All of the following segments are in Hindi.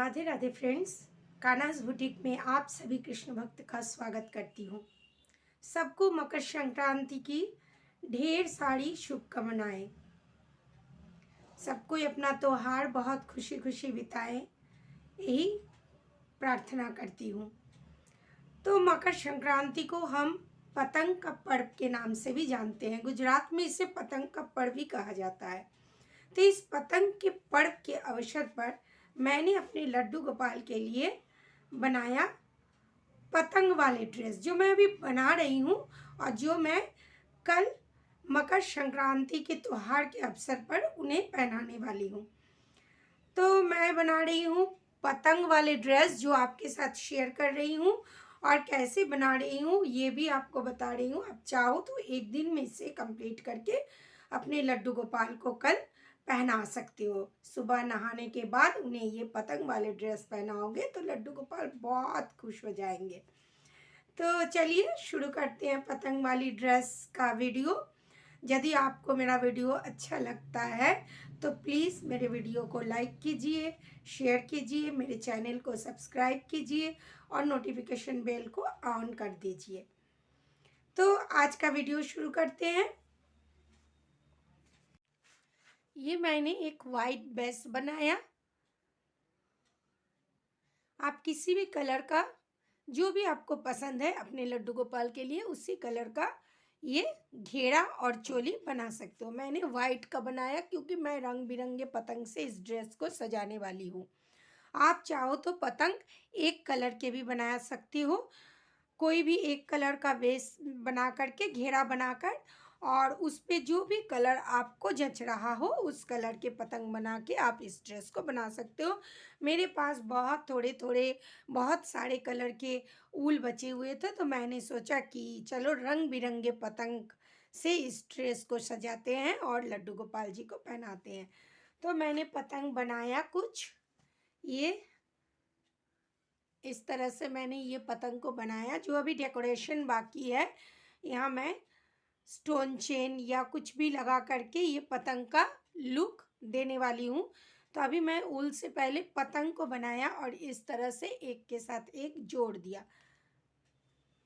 राधे राधे फ्रेंड्स। कान्हास बुटीक में आप सभी कृष्ण भक्त का स्वागत करती हूँ। सबको मकर संक्रांति की ढेर सारी शुभकामनाएं। सब कोई अपना त्योहार बहुत खुशी खुशी बिताए, यही प्रार्थना करती हूँ। तो मकर संक्रांति को हम पतंग का पर्व के नाम से भी जानते हैं। गुजरात में इसे पतंग का पर्व भी कहा जाता है। तो इस पतंग के पर्व के अवसर पर मैंने अपने लड्डू गोपाल के लिए बनाया पतंग वाले ड्रेस, जो मैं अभी बना रही हूँ और जो मैं कल मकर संक्रांति के त्योहार के अवसर पर उन्हें पहनाने वाली हूँ। तो मैं बना रही हूँ पतंग वाले ड्रेस, जो आपके साथ शेयर कर रही हूँ और कैसे बना रही हूँ ये भी आपको बता रही हूँ। आप चाहो तो एक दिन में इसे कंप्लीट करके अपने लड्डू गोपाल को कल पहना सकते हो। सुबह नहाने के बाद उन्हें ये पतंग वाले ड्रेस पहनाओगे तो लड्डू गोपाल बहुत खुश हो जाएंगे। तो चलिए शुरू करते हैं पतंग वाली ड्रेस का वीडियो। यदि आपको मेरा वीडियो अच्छा लगता है तो प्लीज़ मेरे वीडियो को लाइक कीजिए, शेयर कीजिए, मेरे चैनल को सब्सक्राइब कीजिए और नोटिफिकेशन बेल को ऑन कर दीजिए। तो आज का वीडियो शुरू करते हैं। ये मैंने एक वाइट बेस बनाया। आप किसी भी कलर का, जो भी आपको पसंद है अपने लड्डू गोपाल के लिए, उसी कलर का ये घेरा और चोली बना सकते हो। मैंने वाइट का बनाया क्योंकि मैं रंग बिरंगे पतंग से इस ड्रेस को सजाने वाली हूँ। आप चाहो तो पतंग एक कलर के भी बना सकती हो। कोई भी एक कलर का बेस बना करके, घेरा बनाकर, और उस पे जो भी कलर आपको जच रहा हो उस कलर के पतंग बना के आप इस ड्रेस को बना सकते हो। मेरे पास बहुत सारे कलर के ऊल बचे हुए थे, तो मैंने सोचा कि चलो रंग बिरंगे पतंग से इस ड्रेस को सजाते हैं और लड्डू गोपाल जी को पहनाते हैं। तो मैंने पतंग बनाया कुछ ये इस तरह से। मैंने ये पतंग को बनाया। जो अभी डेकोरेशन बाकी है, यहाँ मैं स्टोन चेन या कुछ भी लगा करके ये पतंग का लुक देने वाली हूँ। तो अभी मैं ऊल से पहले पतंग को बनाया और इस तरह से एक के साथ एक जोड़ दिया।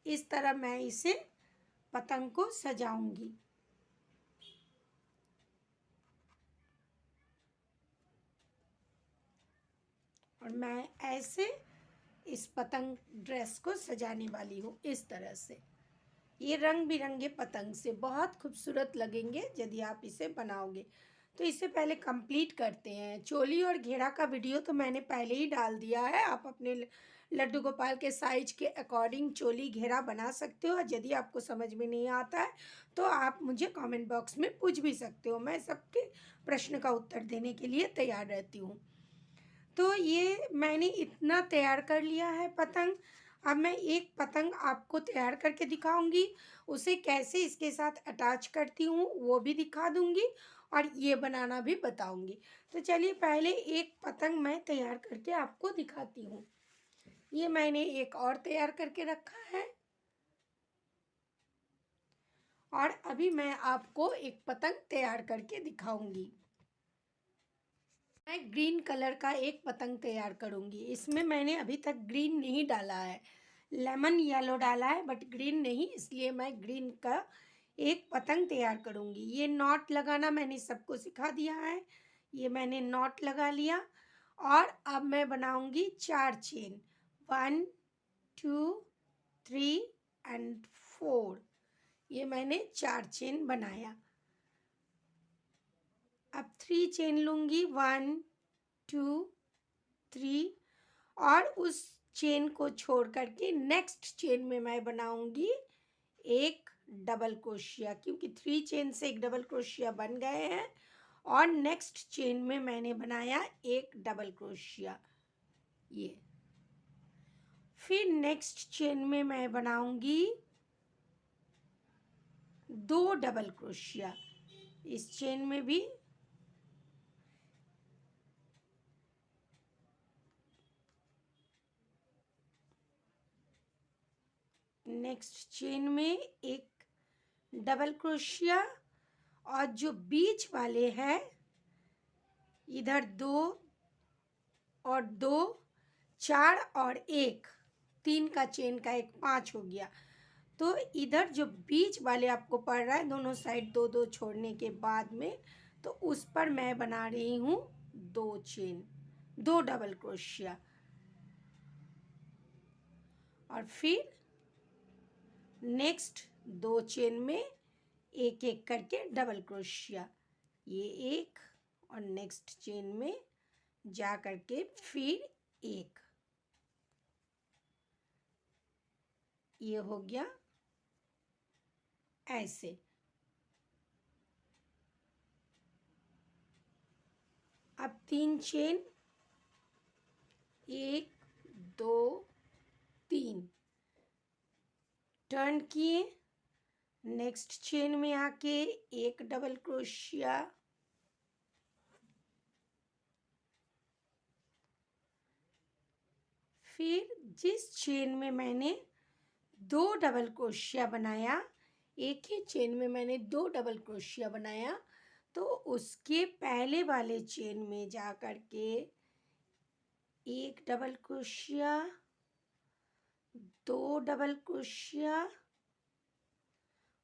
इस तरह मैं इसे पतंग को सजाऊंगी। और मैं ऐसे इस पतंग ड्रेस को सजाने वाली हूँ इस तरह से। ये रंग बिरंगे पतंग से बहुत खूबसूरत लगेंगे यदि आप इसे बनाओगे। तो इससे पहले कंप्लीट करते हैं। चोली और घेरा का वीडियो तो मैंने पहले ही डाल दिया है। आप अपने लड्डू गोपाल के साइज के अकॉर्डिंग चोली घेरा बना सकते हो। यदि आपको समझ में नहीं आता है तो आप मुझे कमेंट बॉक्स में पूछ भी सकते हो। मैं सबके प्रश्न का उत्तर देने के लिए तैयार रहती हूँ। तो ये मैंने इतना तैयार कर लिया है पतंग। अब मैं एक पतंग आपको तैयार करके दिखाऊंगी, उसे कैसे इसके साथ अटैच करती हूँ वो भी दिखा दूंगी और ये बनाना भी बताऊंगी। तो चलिए पहले एक पतंग मैं तैयार करके आपको दिखाती हूँ। ये मैंने एक और तैयार करके रखा है और अभी मैं आपको एक पतंग तैयार करके दिखाऊंगी। मैं ग्रीन कलर का एक पतंग तैयार करूंगी। इसमें मैंने अभी तक ग्रीन नहीं डाला है, लेमन येलो डाला है बट ग्रीन नहीं, इसलिए मैं ग्रीन का एक पतंग तैयार करूंगी। ये नॉट लगाना मैंने सबको सिखा दिया है। ये मैंने नॉट लगा लिया और अब मैं बनाऊंगी 4 चेन। 1 2 3 एंड 4। ये मैंने 4 चेन बनाया। अब 3 चेन लूँगी, 1 2 3, और उस चेन को छोड़ करके नेक्स्ट चेन में मैं बनाऊंगी एक डबल क्रोशिया, क्योंकि 3 चेन से एक डबल क्रोशिया बन गए हैं। और नेक्स्ट चेन में मैंने बनाया एक डबल क्रोशिया। ये फिर नेक्स्ट चेन में मैं बनाऊंगी 2 डबल क्रोशिया। इस चेन में भी नेक्स्ट चेन में एक डबल क्रोशिया, और जो बीच वाले हैं इधर 2 और 2 4 और 1, 3 का चेन का एक 5 हो गया। तो इधर जो बीच वाले आपको पड़ रहा है दोनों साइड 2 2 छोड़ने के बाद में, तो उस पर मैं बना रही हूँ 2 चेन, 2 डबल क्रोशिया, और फिर नेक्स्ट 2 चेन में एक एक करके डबल क्रोशिया, ये एक, और नेक्स्ट चेन में जा करके फिर एक, ये हो गया ऐसे। अब 3 चेन, 1 2 3 टर्न किए, नेक्स्ट चेन में आके एक डबल क्रोशिया, फिर जिस चेन में मैंने 2 डबल क्रोशिया बनाया, एक ही चेन में मैंने 2 डबल क्रोशिया बनाया, तो उसके पहले वाले चेन में जा कर के एक डबल क्रोशिया, 2 डबल क्रोशिया,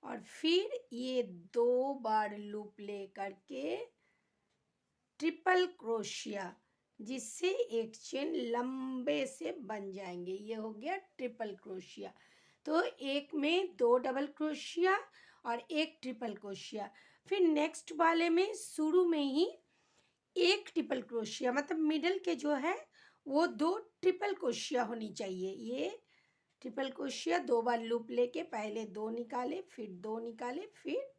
और फिर ये 2 बार लूप ले करके ट्रिपल क्रोशिया, जिससे एक चेन लंबे से बन जाएंगे। ये हो गया ट्रिपल क्रोशिया। तो एक में 2 डबल क्रोशिया और एक ट्रिपल क्रोशिया, फिर नेक्स्ट वाले में शुरू में ही एक ट्रिपल क्रोशिया, मतलब मिडल के जो है वो 2 ट्रिपल क्रोशिया होनी चाहिए। ये ट्रिपल क्रोशिया 2 बार लूप लेके पहले 2 निकाले, फिर 2 निकाले, फिर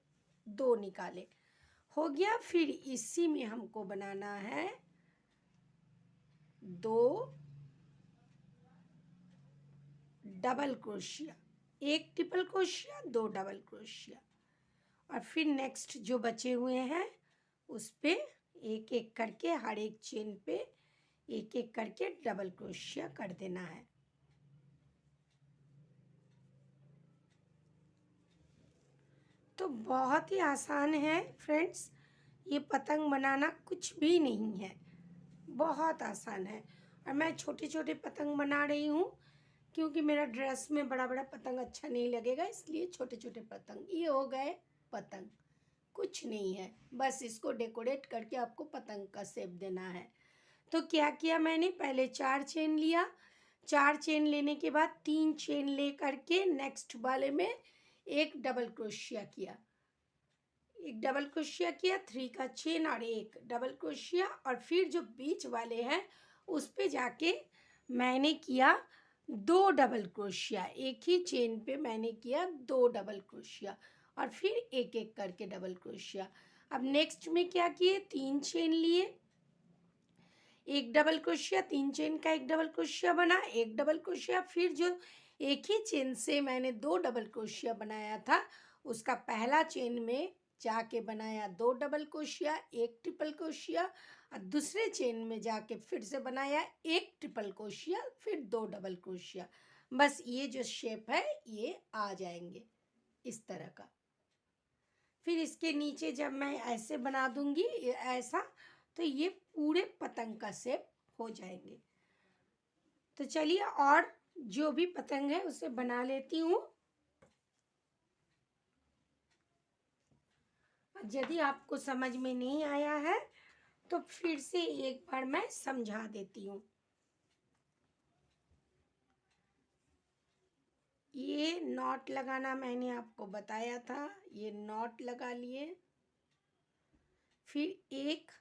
2 निकाले, हो गया। फिर इसी में हमको बनाना है 2 डबल क्रोशिया, एक ट्रिपल क्रोशिया, 2 डबल क्रोशिया, और फिर नेक्स्ट जो बचे हुए हैं उस पे एक एक करके हर एक चेन पे एक एक करके डबल क्रोशिया कर देना है। तो बहुत ही आसान है फ्रेंड्स, ये पतंग बनाना कुछ भी नहीं है, बहुत आसान है। और मैं छोटे छोटे पतंग बना रही हूँ क्योंकि मेरा ड्रेस में बड़ा बड़ा पतंग अच्छा नहीं लगेगा, इसलिए छोटे छोटे पतंग। ये हो गए पतंग, कुछ नहीं है, बस इसको डेकोरेट करके आपको पतंग का शेप देना है। तो क्या किया मैंने, पहले 4 चेन लिया, 4 चेन लेने के बाद 3 चेन ले करके नेक्स्ट वाले में एक डबल क्रोशिया किया, एक डबल क्रोशिया किया, 3 का चेन और एक डबल क्रोशिया, और फिर जो बीच वाले हैं उस पे जाके मैंने किया 2 डबल क्रोशिया, एक ही चेन पे मैंने किया 2 डबल क्रोशिया, और फिर एक एक करके डबल क्रोशिया। अब नेक्स्ट में क्या किए, 3 चेन लिए, एक डबल क्रोशिया, 3 चेन का एक डबल क्रोशिया बना, एक डबल क्रोशिया, फिर जो एक ही चेन से मैंने 2 डबल क्रोशिया बनाया था उसका पहला चेन में जाके बनाया 2 डबल क्रोशिया, एक ट्रिपल क्रोशिया, और दूसरे चेन में जाके फिर से बनाया एक ट्रिपल क्रोशिया, फिर 2 डबल क्रोशिया। बस ये जो शेप है ये आ जाएंगे इस तरह का। फिर इसके नीचे जब मैं ऐसे बना दूंगी ऐसा, तो ये पूरे पतंग का शेप हो जाएंगे। तो चलिए और जो भी पतंग है उसे बना लेती हूँ। यदि आपको समझ में नहीं आया है तो फिर से एक बार मैं समझा देती हूँ। ये नॉट लगाना मैंने आपको बताया था, ये नॉट लगा लिए, फिर 1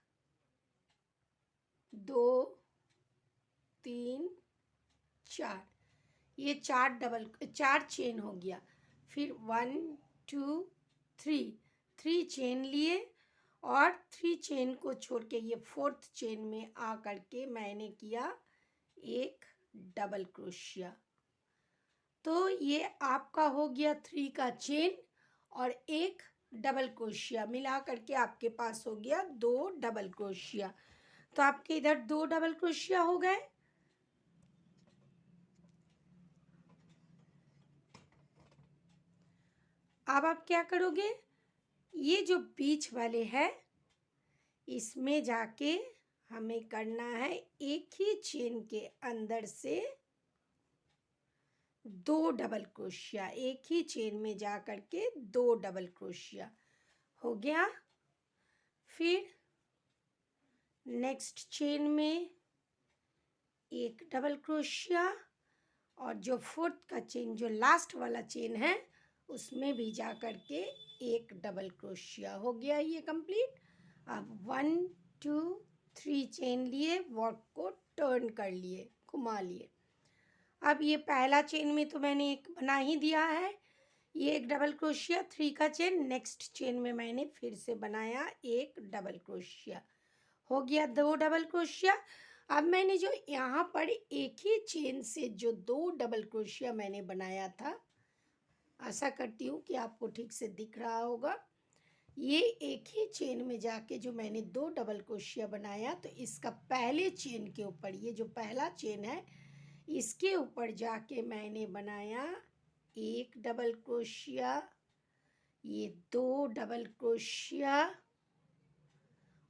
2 3 4, ये 4 चेन हो गया, फिर 1 2 3 चेन लिए, और 3 चेन को छोड़ के ये 4th चेन में आ करके मैंने किया एक डबल क्रोशिया। तो ये आपका हो गया 3 का चेन और एक डबल क्रोशिया, मिला करके आपके पास हो गया 2 डबल क्रोशिया। तो आपके इधर 2 डबल क्रोशिया हो गए। अब आप क्या करोगे, ये जो बीच वाले हैं इसमें जाके हमें करना है एक ही चेन के अंदर से 2 डबल क्रोशिया, एक ही चेन में जा कर के 2 डबल क्रोशिया हो गया। फिर नेक्स्ट चेन में एक डबल क्रोशिया और जो फोर्थ का चेन, जो लास्ट वाला चेन है, उसमें भी जा कर के एक डबल क्रोशिया हो गया ये कंप्लीट। अब 1 2 3 चेन लिए, वर्क को टर्न कर लिए, घुमा लिए। अब ये पहला चेन में तो मैंने एक बना ही दिया है, ये एक डबल क्रोशिया, 3 का चेन। नेक्स्ट चेन में मैंने फिर से बनाया एक डबल क्रोशिया, हो गया 2 डबल क्रोशिया। अब मैंने जो यहाँ पर एक ही चेन से जो 2 डबल क्रोशिया मैंने बनाया था, आशा करती हूँ कि आपको ठीक से दिख रहा होगा। ये एक ही चेन में जाके जो मैंने 2 डबल क्रोशिया बनाया, तो इसका पहले चेन के ऊपर, ये जो पहला चेन है, इसके ऊपर जाके मैंने बनाया एक डबल क्रोशिया, ये 2 डबल क्रोशिया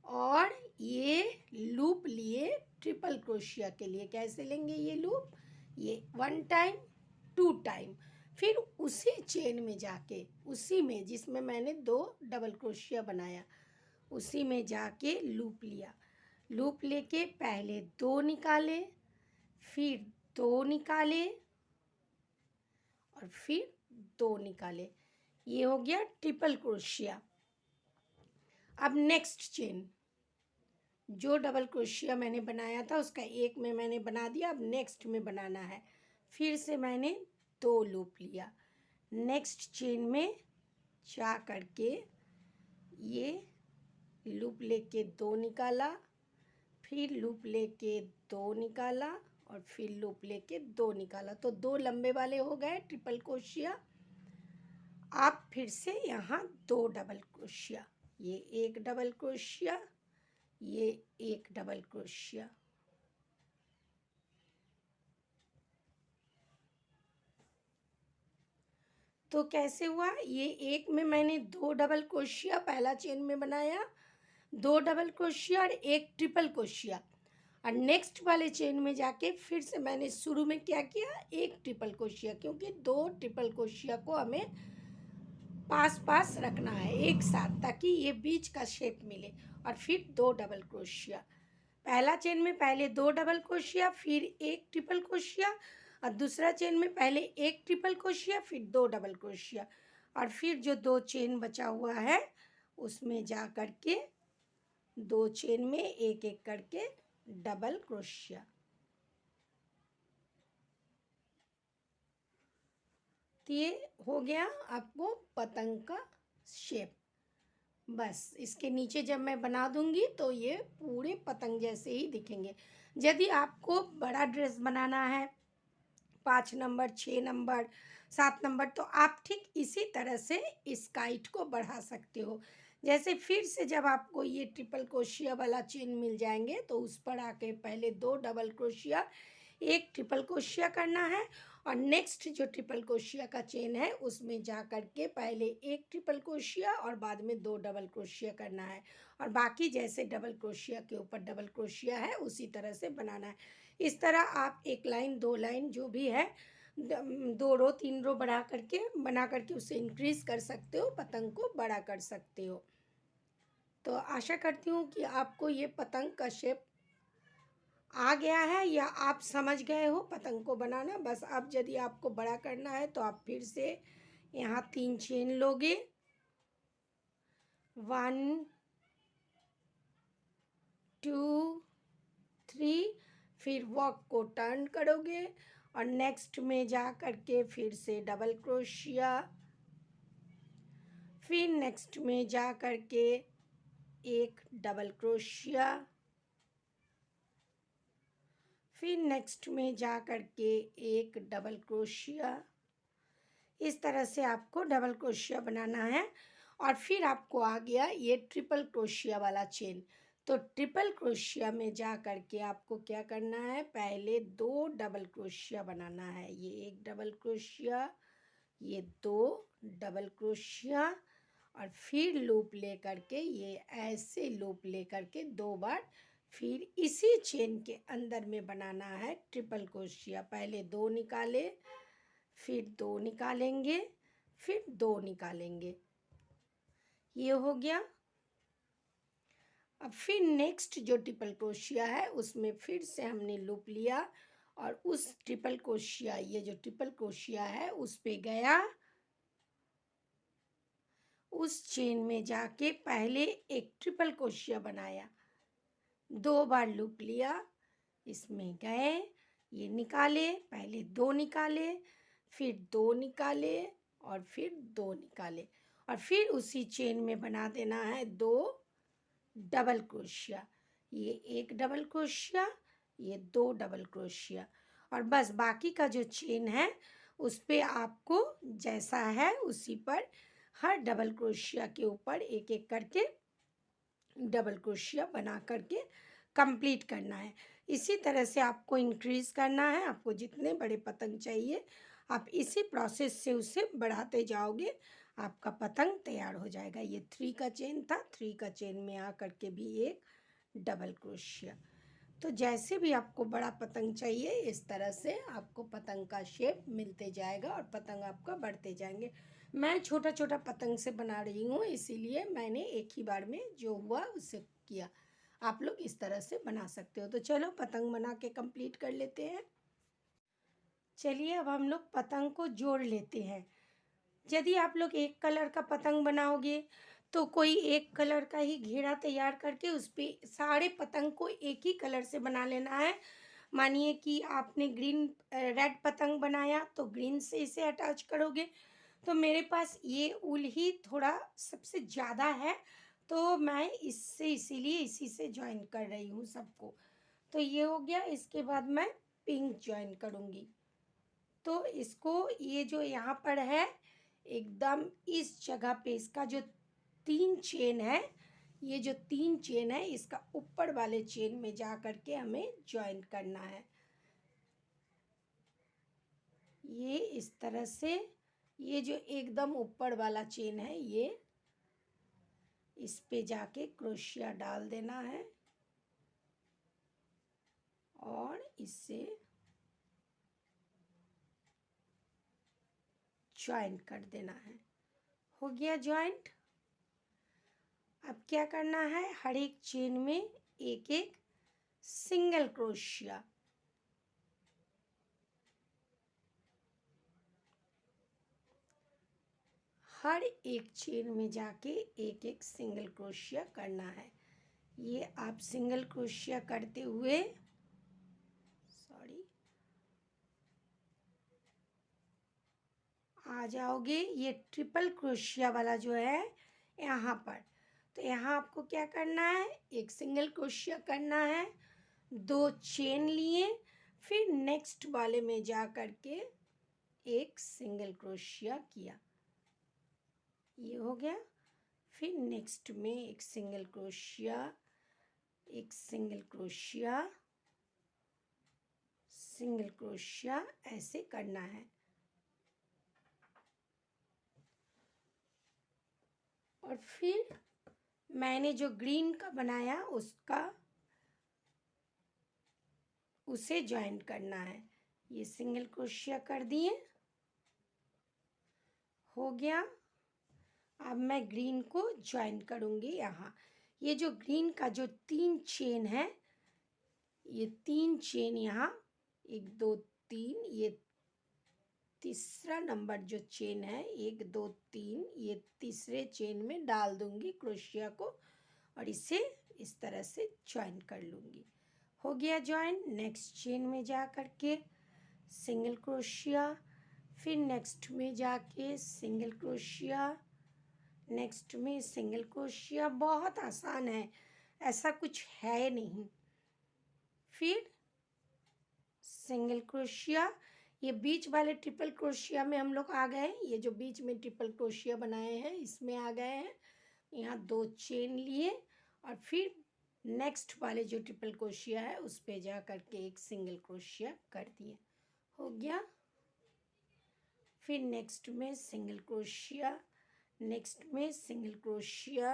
और ये लूप लिए ट्रिपल क्रोशिया के लिए। कैसे लेंगे ये लूप? ये 1 टाइम 2 टाइम, फिर उसी चेन में जाके, उसी में जिसमें मैंने 2 डबल क्रोशिया बनाया, उसी में जाके लूप लिया। लूप लेके पहले 2 निकाले, फिर 2 निकाले और फिर 2 निकाले, ये हो गया ट्रिपल क्रोशिया। अब नेक्स्ट चेन, जो डबल क्रोशिया मैंने बनाया था उसका एक में मैंने बना दिया, अब नेक्स्ट में बनाना है। फिर से मैंने 2 लूप लिया, नेक्स्ट चेन में जा करके ये लूप लेके 2 निकाला, फिर लूप लेके 2 निकाला और फिर लूप लेके 2 निकाला, तो 2 लंबे वाले हो गए ट्रिपल क्रोशिया। आप फिर से यहाँ 2 डबल क्रोशिया, ये एक डबल क्रोशिया, ये एक डबल क्रोशिया, तो कैसे हुआ? ये एक में मैंने 2 डबल क्रोशिया पहला चेन में बनाया, 2 डबल क्रोशिया और एक ट्रिपल क्रोशिया, और नेक्स्ट वाले चेन में जाके फिर से मैंने शुरू में क्या किया, एक ट्रिपल क्रोशिया, क्योंकि 2 ट्रिपल क्रोशिया को हमें पास पास रखना है एक साथ, ताकि ये बीच का शेप मिले। और फिर 2 डबल क्रोशिया, पहला चेन में पहले 2 डबल क्रोशिया, फिर एक ट्रिपल क्रोशिया, और दूसरा चेन में पहले एक ट्रिपल क्रोशिया, फिर 2 डबल क्रोशिया, और फिर जो 2 चेन बचा हुआ है उसमें जा कर के 2 चेन में एक एक करके डबल क्रोशिया। तो ये हो गया आपको पतंग का शेप। बस इसके नीचे जब मैं बना दूंगी तो ये पूरे पतंग जैसे ही दिखेंगे। यदि आपको बड़ा ड्रेस बनाना है, 5 नंबर, 6 नंबर, 7 नंबर, तो आप ठीक इसी तरह से इस काइट को बढ़ा सकते हो। जैसे फिर से जब आपको ये ट्रिपल क्रोशिया वाला चेन मिल जाएंगे तो उस पर आके पहले 2 डबल क्रोशिया, एक ट्रिपल क्रोशिया करना है, और नेक्स्ट जो ट्रिपल क्रोशिया का चेन है उसमें जा कर के पहले एक ट्रिपल क्रोशिया और बाद में 2 डबल क्रोशिया करना है, और बाकी जैसे डबल क्रोशिया के ऊपर डबल क्रोशिया है उसी तरह से बनाना है। इस तरह आप 1 लाइन 2 लाइन जो भी है 2 रो 3 रो बना करके उसे इंक्रीज कर सकते हो, पतंग को बड़ा कर सकते हो। तो आशा करती हूँ कि आपको ये पतंग का शेप आ गया है, या आप समझ गए हो पतंग को बनाना। बस अब यदि आपको बड़ा करना है तो आप फिर से यहाँ 3 चेन लोगे, 1 2 3, फिर वर्क को टर्न करोगे और नेक्स्ट में जा करके फिर से डबल क्रोशिया, फिर नेक्स्ट में जा करके एक डबल क्रोशिया, फिर नेक्स्ट में जा करके एक डबल क्रोशिया। इस तरह से आपको डबल क्रोशिया बनाना है। और फिर आपको आ गया ये ट्रिपल क्रोशिया वाला चेन। तो ट्रिपल क्रोशिया में जा करके आपको क्या करना है, पहले 2 डबल क्रोशिया बनाना है, ये एक डबल क्रोशिया, ये 2 डबल क्रोशिया, और फिर लूप ले करके ये ऐसे लूप ले करके 2 बार फिर इसी चेन के अंदर में बनाना है ट्रिपल क्रोशिया। पहले 2 निकाले, फिर 2 निकालेंगे, फिर 2 निकालेंगे, ये हो गया। अब फिर नेक्स्ट जो ट्रिपल क्रोशिया है उसमें फिर से हमने लूप लिया और उस ट्रिपल क्रोशिया, ये जो ट्रिपल क्रोशिया है उस पे गया, उस चेन में जाके पहले एक ट्रिपल क्रोशिया बनाया, 2 बार लूप लिया, इसमें गए, ये निकाले, पहले 2 निकाले, फिर 2 निकाले और फिर 2 निकाले और फिर उसी चेन में बना देना है 2 डबल क्रोशिया। ये 1 डबल क्रोशिया, ये 2 डबल क्रोशिया और बस बाकी का जो चेन है उस पे आपको जैसा है उसी पर हर डबल क्रोशिया के ऊपर एक एक करके डबल क्रोशिया बना करके कंप्लीट करना है। इसी तरह से आपको इंक्रीज़ करना है। आपको जितने बड़े पतंग चाहिए आप इसी प्रोसेस से उसे बढ़ाते जाओगे, आपका पतंग तैयार हो जाएगा। ये 3 का चेन था, 3 का चेन में आ करके भी एक डबल क्रोशिया। तो जैसे भी आपको बड़ा पतंग चाहिए इस तरह से आपको पतंग का शेप मिलते जाएगा और पतंग आपका बढ़ते जाएंगे। मैं छोटा छोटा पतंग से बना रही हूँ, इसीलिए मैंने एक ही बार में जो हुआ उससे किया। आप लोग इस तरह से बना सकते हो। तो चलो पतंग बना के कंप्लीट कर लेते हैं। चलिए अब हम लोग पतंग को जोड़ लेते हैं। यदि आप लोग एक कलर का पतंग बनाओगे तो कोई एक कलर का ही घेरा तैयार करके उस पर सारे पतंग को एक ही कलर से बना लेना है। मानिए कि आपने ग्रीन रेड पतंग बनाया तो ग्रीन से इसे अटैच करोगे। तो मेरे पास ये ऊल ही थोड़ा सबसे ज़्यादा है तो मैं इससे इसीलिए इसी से ज्वाइन कर रही हूँ सबको। तो ये हो गया। इसके बाद मैं पिंक ज्वाइन करूँगी। तो इसको ये जो यहाँ पर है एकदम इस जगह पे इसका जो 3 चेन है, ये जो 3 चेन है इसका ऊपर वाले चेन में जा करके हमें ज्वाइन करना है। ये इस तरह से ये जो एकदम ऊपर वाला चेन है ये इस पे जाके क्रोशिया डाल देना है और इससे ज्वाइंट कर देना है। हो गया ज्वाइंट। अब क्या करना है, हर एक चेन में एक एक सिंगल क्रोशिया। हर एक चेन में जाके एक एक सिंगल क्रोशिया करना है। ये आप सिंगल क्रोशिया करते हुए आ जाओगे ये ट्रिपल क्रोशिया वाला जो है यहाँ पर। तो यहाँ आपको क्या करना है, एक सिंगल क्रोशिया करना है, 2 चेन लिए, फिर नेक्स्ट वाले में जा कर के एक सिंगल क्रोशिया किया, ये हो गया। फिर नेक्स्ट में एक सिंगल क्रोशिया, एक सिंगल क्रोशिया, सिंगल क्रोशिया, ऐसे करना है। और फिर मैंने जो ग्रीन का बनाया उसे ज्वाइन करना है। ये सिंगल क्रोशिया कर दिए, हो गया। अब मैं ग्रीन को ज्वाइन करूँगी यहाँ। ये जो ग्रीन का जो 3 चेन है, ये 3 चेन यहाँ 1 2 3, ये तीसरा नंबर जो चेन है 1 2 3, ये तीसरे चेन में डाल दूँगी क्रोशिया को और इसे इस तरह से ज्वाइन कर लूँगी। हो गया ज्वाइन। नेक्स्ट चेन में जा कर के सिंगल क्रोशिया, फिर नेक्स्ट में जाके सिंगल क्रोशिया, नेक्स्ट में सिंगल क्रोशिया। बहुत आसान है, ऐसा कुछ है नहीं। फिर सिंगल क्रोशिया, ये बीच वाले ट्रिपल क्रोशिया में हम लोग आ गए। ये जो बीच में ट्रिपल क्रोशिया बनाए हैं इसमें आ गए हैं। यहाँ 2 चेन लिए और फिर नेक्स्ट वाले जो ट्रिपल क्रोशिया है उस पे जा कर के एक सिंगल क्रोशिया कर दिए, हो गया। फिर नेक्स्ट में सिंगल क्रोशिया, नेक्स्ट में सिंगल क्रोशिया,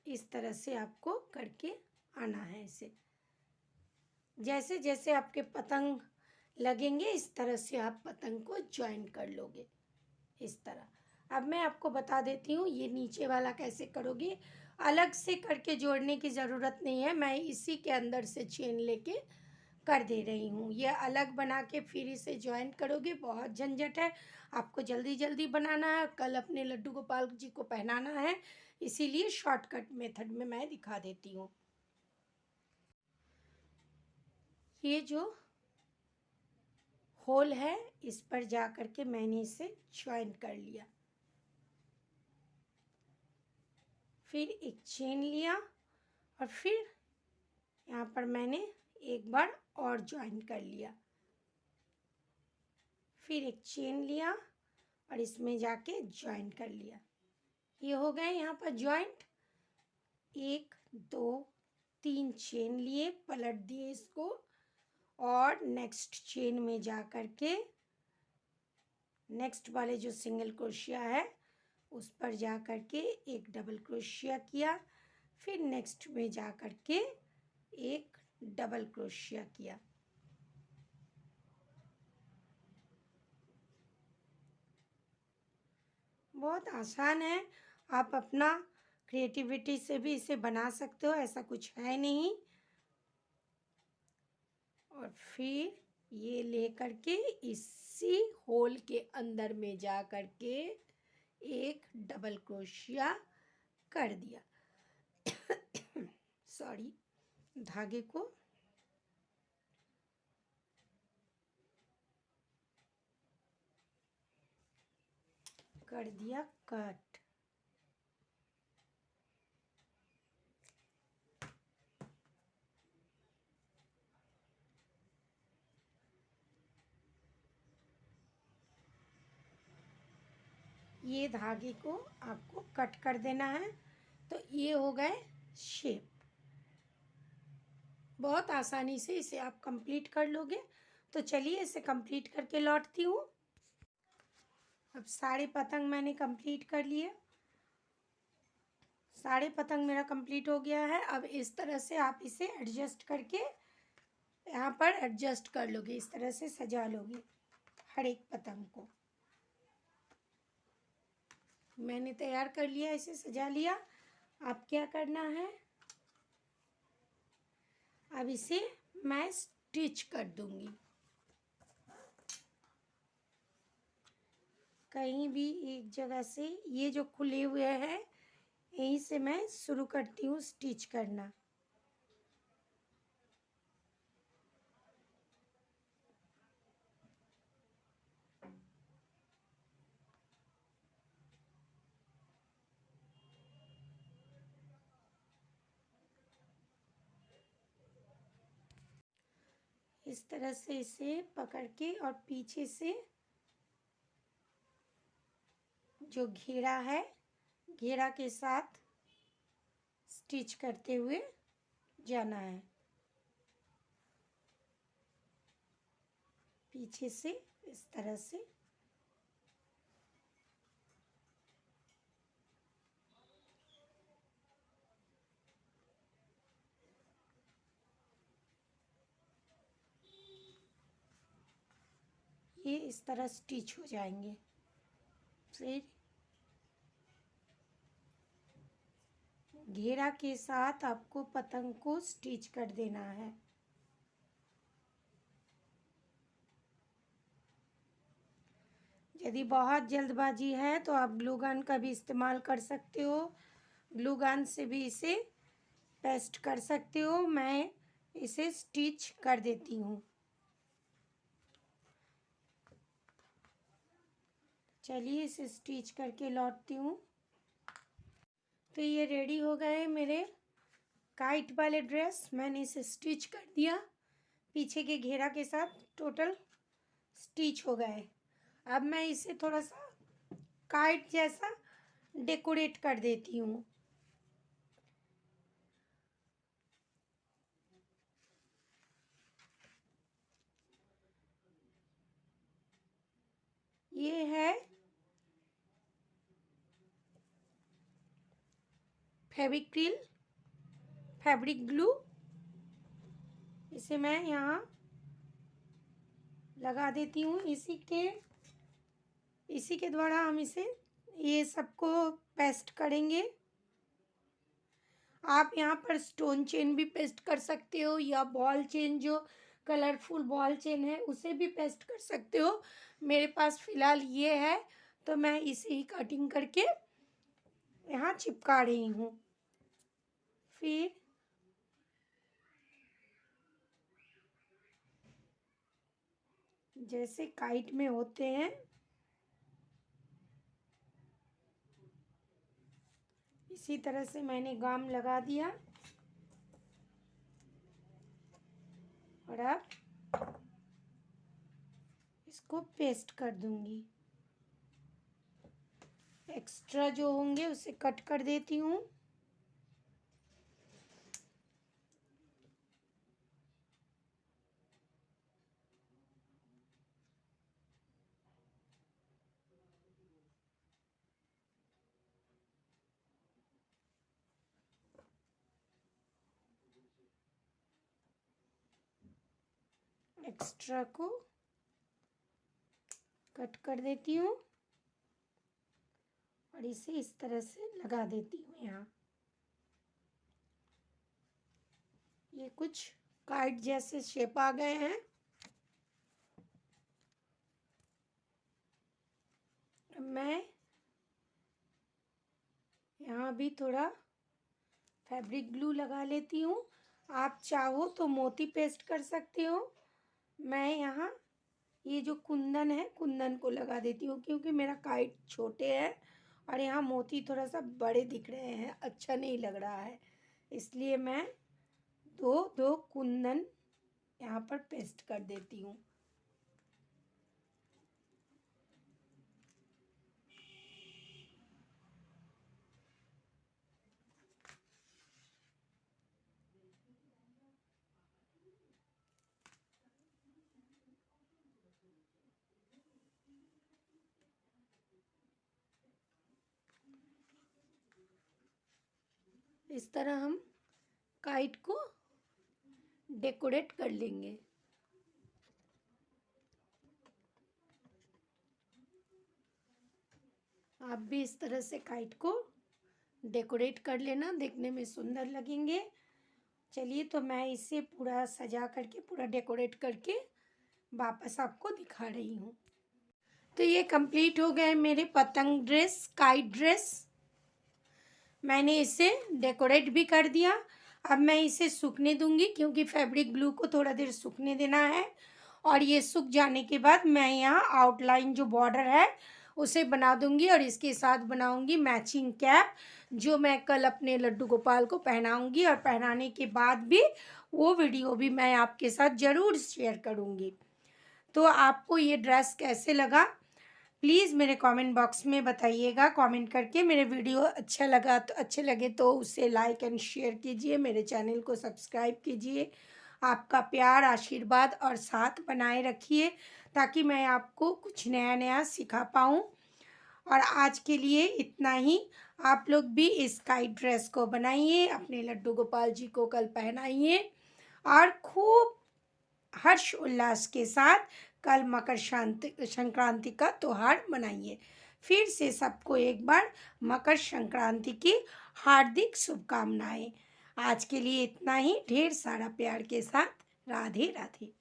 इस तरह से आपको करके आना है इसे। जैसे जैसे आपके पतंग लगेंगे इस तरह से आप पतंग को ज्वाइन कर लोगे इस तरह। अब मैं आपको बता देती हूँ ये नीचे वाला कैसे करोगे। अलग से करके जोड़ने की ज़रूरत नहीं है, मैं इसी के अंदर से चेन लेके कर दे रही हूँ। ये अलग बना के फिर इसे ज्वाइन करोगे, बहुत झंझट है। आपको जल्दी जल्दी बनाना है, कल अपने लड्डू गोपाल जी को पहनाना है, इसीलिए शॉर्टकट मेथड में मैं दिखा देती हूँ। ये जो होल है इस पर जा कर के मैंने इसे ज्वाइन कर लिया, फिर एक चेन लिया और फिर यहाँ पर मैंने एक बार और ज्वाइन कर लिया, फिर एक चेन लिया और इसमें जाके ज्वाइन कर लिया। ये हो गए यहाँ पर ज्वाइंट। 1 2 3 चेन लिए, पलट दिए इसको और नेक्स्ट चेन में जा कर के नेक्स्ट वाले जो सिंगल क्रोशिया है उस पर जा कर के एक डबल क्रोशिया किया, फिर नेक्स्ट में जा कर के एक डबल क्रोशिया किया। बहुत आसान है, आप अपना क्रिएटिविटी से भी इसे बना सकते हो, ऐसा कुछ है नहीं। और फिर ये ले करके इसी होल के अंदर में जा करके एक डबल क्रोशिया कर दिया। सॉरी, धागे को कर दिया कट। ये धागे को आपको कट कर देना है, तो ये हो गए शेप। बहुत आसानी से इसे आप कंप्लीट कर लोगे। तो चलिए इसे कंप्लीट करके लौटती हूँ। अब सारे पतंग मैंने कंप्लीट कर लिए, सारे पतंग मेरा कंप्लीट हो गया है। अब इस तरह से आप इसे एडजस्ट करके यहाँ पर एडजस्ट कर लोगे, इस तरह से सजा लोगे हर एक पतंग को। मैंने तैयार कर लिया, इसे सजा लिया। अब क्या करना है, अब इसे मैं स्टिच कर दूंगी। कहीं भी एक जगह से, ये जो खुले हुए हैं यहीं से मैं शुरू करती हूँ स्टिच करना। इस तरह से इसे पकड़ के और पीछे से जो घेरा है, घेरा के साथ स्टिच करते हुए जाना है। पीछे से इस तरह से ये इस तरह स्टिच हो जाएंगे। फिर घेरा के साथ आपको पतंग को स्टिच कर देना है। यदि बहुत जल्दबाजी है तो आप ग्लू गन का भी इस्तेमाल कर सकते हो, ग्लू गन से भी इसे पेस्ट कर सकते हो। मैं इसे स्टिच कर देती हूँ। चलिए इसे स्टिच करके लौटती हूँ। तो ये रेडी हो गए मेरे काइट वाले ड्रेस। मैंने इसे स्टिच कर दिया, पीछे के घेरा के साथ टोटल स्टिच हो गए। अब मैं इसे थोड़ा सा काइट जैसा डेकोरेट कर देती हूँ। ये है फेविक्रिल, फैब्रिक ग्लू, इसे मैं यहाँ लगा देती हूँ। इसी के द्वारा हम इसे ये सबको पेस्ट करेंगे। आप यहाँ पर स्टोन चेन भी पेस्ट कर सकते हो, या बॉल चेन, जो कलरफुल बॉल चेन है उसे भी पेस्ट कर सकते हो। मेरे पास फ़िलहाल ये है, तो मैं इसे ही कटिंग करके यहाँ चिपका रही हूँ। फिर जैसे काइट में होते हैं, इसी तरह से मैंने गाम लगा दिया। और अब इसको पेस्ट कर दूंगी। एक्स्ट्रा जो होंगे उसे कट कर देती हूँ। एक्स्ट्रा को कट कर देती हूँ और इसे इस तरह से लगा देती हूँ। यहाँ ये कुछ काइट जैसे शेप आ गए हैं। मैं यहाँ भी थोड़ा फैब्रिक ग्लू लगा लेती हूँ। आप चाहो तो मोती पेस्ट कर सकते हो। मैं यहाँ ये जो कुंदन है, कुंदन को लगा देती हूँ, क्योंकि मेरा काइट छोटे है और यहाँ मोती थोड़ा सा बड़े दिख रहे हैं, अच्छा नहीं लग रहा है, इसलिए मैं दो कुंदन यहाँ पर पेस्ट कर देती हूँ। इस तरह हम काइट को डेकोरेट कर लेंगे। आप भी इस तरह से काइट को डेकोरेट कर लेना, देखने में सुंदर लगेंगे। चलिए, तो मैं इसे पूरा सजा करके, पूरा डेकोरेट करके वापस आपको दिखा रही हूँ। तो ये कंप्लीट हो गए मेरे पतंग ड्रेस, काइट ड्रेस। मैंने इसे डेकोरेट भी कर दिया। अब मैं इसे सूखने दूंगी, क्योंकि फैब्रिक ग्लू को थोड़ा देर सूखने देना है। और ये सूख जाने के बाद मैं यहाँ आउटलाइन जो बॉर्डर है उसे बना दूंगी, और इसके साथ बनाऊंगी मैचिंग कैप, जो मैं कल अपने लड्डू गोपाल को पहनाऊंगी। और पहनाने के बाद भी वो वीडियो भी मैं आपके साथ ज़रूर शेयर करूँगी। तो आपको ये ड्रेस कैसे लगा, प्लीज़ मेरे कमेंट बॉक्स में बताइएगा, कमेंट करके। मेरे वीडियो अच्छा लगा तो अच्छे लगे तो उसे लाइक एंड शेयर कीजिए, मेरे चैनल को सब्सक्राइब कीजिए। आपका प्यार, आशीर्वाद और साथ बनाए रखिए, ताकि मैं आपको कुछ नया नया सिखा पाऊँ। और आज के लिए इतना ही। आप लोग भी इस काइट ड्रेस को बनाइए, अपने लड्डू गोपाल जी को कल पहनाइए, और खूब हर्ष उल्लास के साथ कल मकर संक्रांति का त्योहार मनाइए। फिर से सबको एक बार मकर संक्रांति की हार्दिक शुभकामनाएं। आज के लिए इतना ही। ढेर सारा प्यार के साथ राधे राधे।